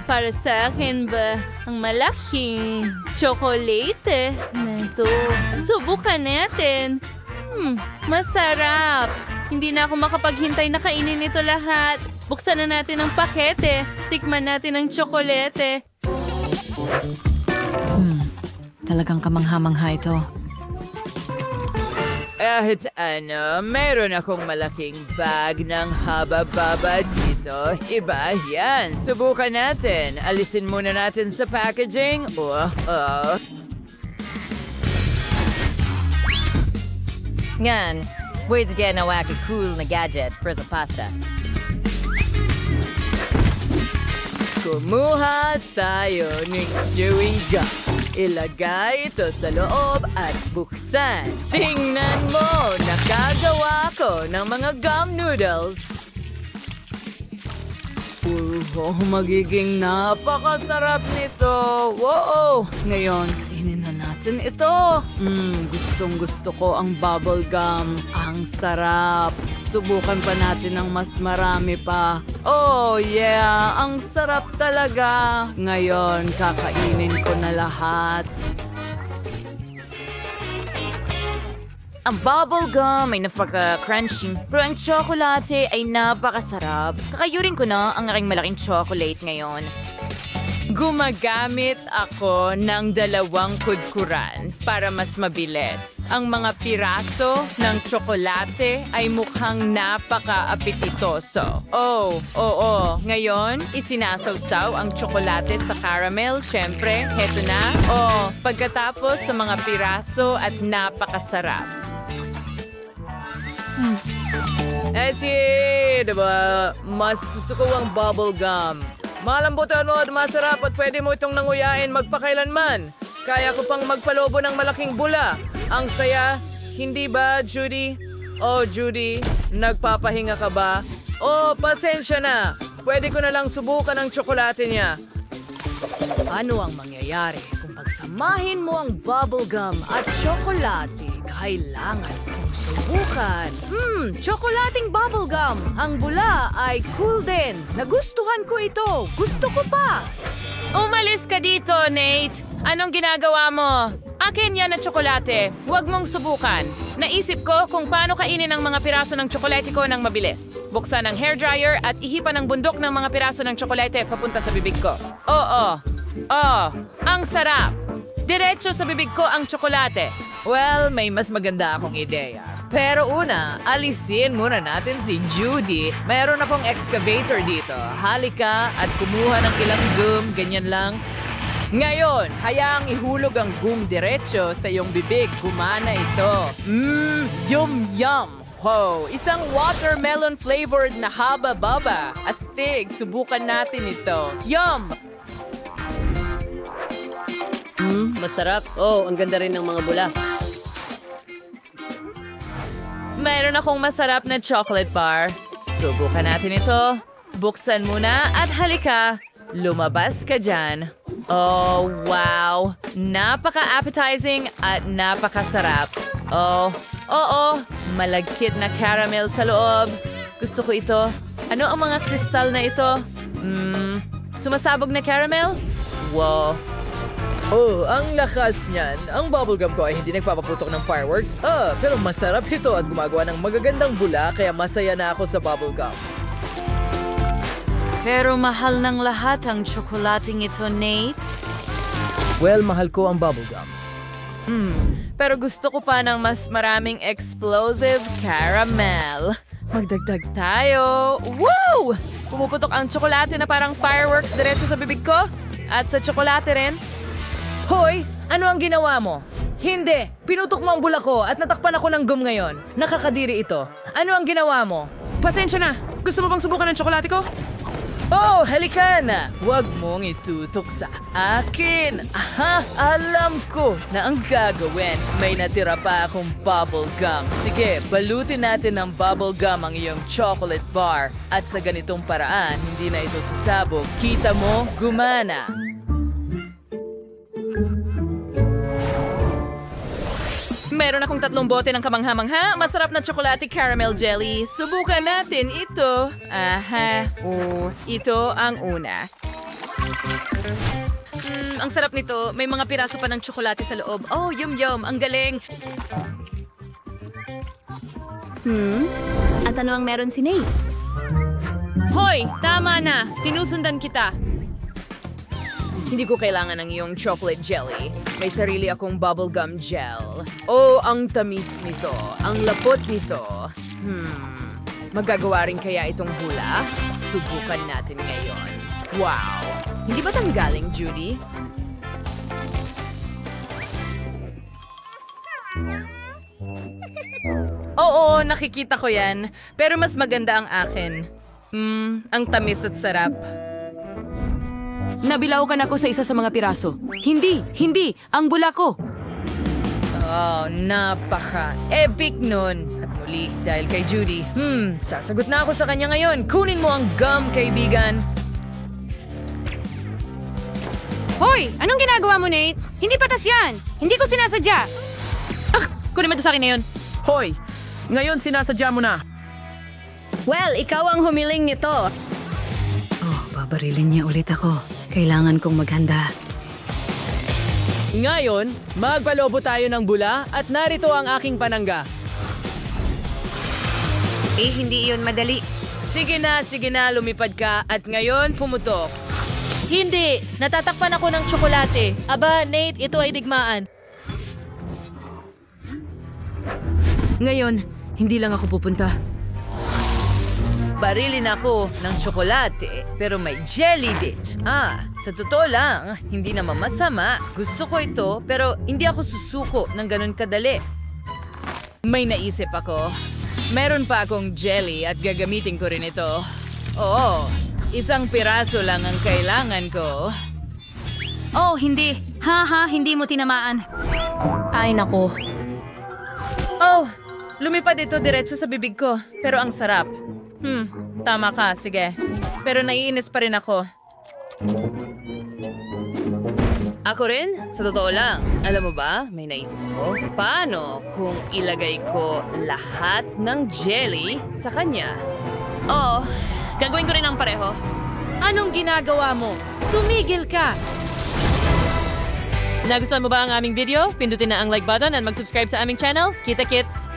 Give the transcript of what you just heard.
Para sa akin ba, ang malaking tsokolate na ito. Subukan natin. Masarap. Hindi na ako makapaghintay na kainin ito lahat. Buksan na natin ang pakete. Tikman natin ang tsokolate. Talagang kamangha-mangha ito. Kahit ano, meron akong malaking bag ng haba-baba dito. Iba yan. Subukan natin. Alisin muna natin sa packaging. Ngan, ways again na wacky cool na gadget for sa pasta. Kumuha tayo ng chewing gum. Ilagay ito sa loob at buksan. Tingnan mo, nakagawa ko ng mga gum noodles. Magiging napakasarap nito. Wow! Ngayon, kainin na natin ito. Gustong-gusto ko ang bubble gum. Ang sarap. Subukan pa natin ng mas marami pa. Oh yeah, ang sarap talaga. Ngayon, kakainin ko na lahat. Ang bubble gum ay napaka-crunchy, pero ang tsokolate ay napakasarap. Kakayurin ko na ang aking malaking chocolate ngayon. Gumagamit ako ng 2 kudkuran para mas mabilis. Ang mga piraso ng tsokolate ay mukhang napaka-apetitoso. Oo. Ngayon, isinasawsaw ang tsokolate sa caramel. Siyempre, heto na. Pagkatapos sa mga piraso at napakasarap. Diba? Mas gusto ko ang bubble gum. Malambutan mo at masarap at pwede mo itong nanguyain magpakailanman. Kaya ko pang magpalobo ng malaking bula. Ang saya, hindi ba, Judy? Judy, nagpapahinga ka ba? Pasensya na. Pwede ko na lang subukan ang tsokolate niya. Ano ang mangyayari kung pagsamahin mo ang bubblegum at tsokolate? Kailangan kong subukan. Tsokolating bubblegum. Ang bula ay cool din. Nagustuhan ko ito. Gusto ko pa. Umalis ka dito, Nate. Anong ginagawa mo? Akin yan na tsokolate. Huwag mong subukan. Naisip ko kung paano kainin ang mga piraso ng tsokolate ko ng mabilis. Buksan ang hairdryer at ihipan ang bundok ng mga piraso ng tsokolate papunta sa bibig ko. Ang sarap. Diretso sa bibig ko ang tsokolate. Well, may mas maganda akong ideya. Pero una, alisin muna natin si Judy. Meron akong excavator dito. Halika at kumuha ng ilang gum, ganyan lang. Ngayon, hayaang ihulog ang gum diretso sa iyong bibig. Gumana ito. Yum! Wow, isang watermelon flavored na haba-baba. Astig, subukan natin ito. Yum! Masarap. Ang ganda rin ng mga bula. Mayroon akong masarap na chocolate bar. Subukan natin ito. Buksan muna at halika. Lumabas ka dyan. Oh, wow. Napaka-appetizing at napakasarap. Malagkit na caramel sa loob. Gusto ko ito. Ano ang mga kristal na ito? Sumasabog na caramel? Wow. Ang lakas niyan. Ang bubblegum ko ay hindi nagpapaputok ng fireworks. Pero masarap ito at gumagawa ng magagandang bula kaya masaya na ako sa bubblegum. Pero mahal ng lahat ang tsokolating ito, Nate. Well, mahal ko ang bubblegum. Pero gusto ko pa ng mas maraming explosive caramel. Magdagdag tayo. Woo! Pumuputok ang tsokolate na parang fireworks diretso sa bibig ko. At sa tsokolate rin. Hoy! Ano ang ginawa mo? Hindi! Pinutok mo ang bula ko at natakpan ako ng gum ngayon. Nakakadiri ito. Ano ang ginawa mo? Pasensya na. Gusto mo bang subukan ng tsokolate ko? Halika na! Huwag mong itutok sa akin! Alam ko na ang gagawin. May natira pa akong bubble gum. Sige, balutin natin ng bubble gum ang iyong chocolate bar. At sa ganitong paraan, hindi na ito sasabog. Kita mo, gumana. Meron akong 3 bote ng kamangha-mangha. Masarap na chocolate caramel jelly. Subukan natin ito. Ito ang una. Ang sarap nito. May mga piraso pa ng tsokolate sa loob. Oh, yum-yum. Ang galing. At ano ang meron si Nate? Hoy, tama na. Sinusundan kita. Hindi ko kailangan ng iyong chocolate jelly. May sarili akong bubblegum gel. Oh, ang tamis nito. Ang lapot nito. Magagawa rin kaya itong hula? Subukan natin ngayon. Wow! Hindi ba tanggaling, Judy? Oo, nakikita ko yan. Pero mas maganda ang akin. Ang tamis at sarap. Nabilaukan ako sa isa sa mga piraso. Hindi! Hindi! Ang bula ko! Oh, napaka-epic nun. At muli, dahil kay Judy, sasagot na ako sa kanya ngayon. Kunin mo ang gum, kaibigan. Hoy! Anong ginagawa mo, Nate? Hindi patas yan! Hindi ko sinasadya! Kunin mo ito sa akin ngayon. Hoy! Ngayon sinasadya mo na. Well, ikaw ang humiling nito. Oh, babarilin niya ulit ako. Kailangan kong maghanda. Ngayon, magpalobo tayo ng bula at narito ang aking panangga. Hindi iyon madali. Sige na, lumipad ka at ngayon pumutok. Hindi! Natatakpan ako ng tsokolate. Aba, Nate, ito ay digmaan. Ngayon, hindi lang ako pupunta. Barilin ako ng tsokolate, pero may jelly dish. Sa totoo lang, hindi naman masama. Gusto ko ito, pero hindi ako susuko ng ganun kadali. May naisip ako. Meron pa akong jelly at gagamitin ko rin ito. Oo, isang piraso lang ang kailangan ko. Oh, hindi. Hindi mo tinamaan. Ay, nako. Oh, lumipad ito diretso sa bibig ko, pero ang sarap. Tama ka, sige. Pero naiinis pa rin ako. Ako rin? Sa totoo lang. Alam mo ba, may naisip ko. Paano kung ilagay ko lahat ng jelly sa kanya? Oo, gagawin ko rin ang pareho. Anong ginagawa mo? Tumigil ka! Nagustuhan mo ba ang aming video? Pindutin na ang like button at mag-subscribe sa aming channel. Kita-kits!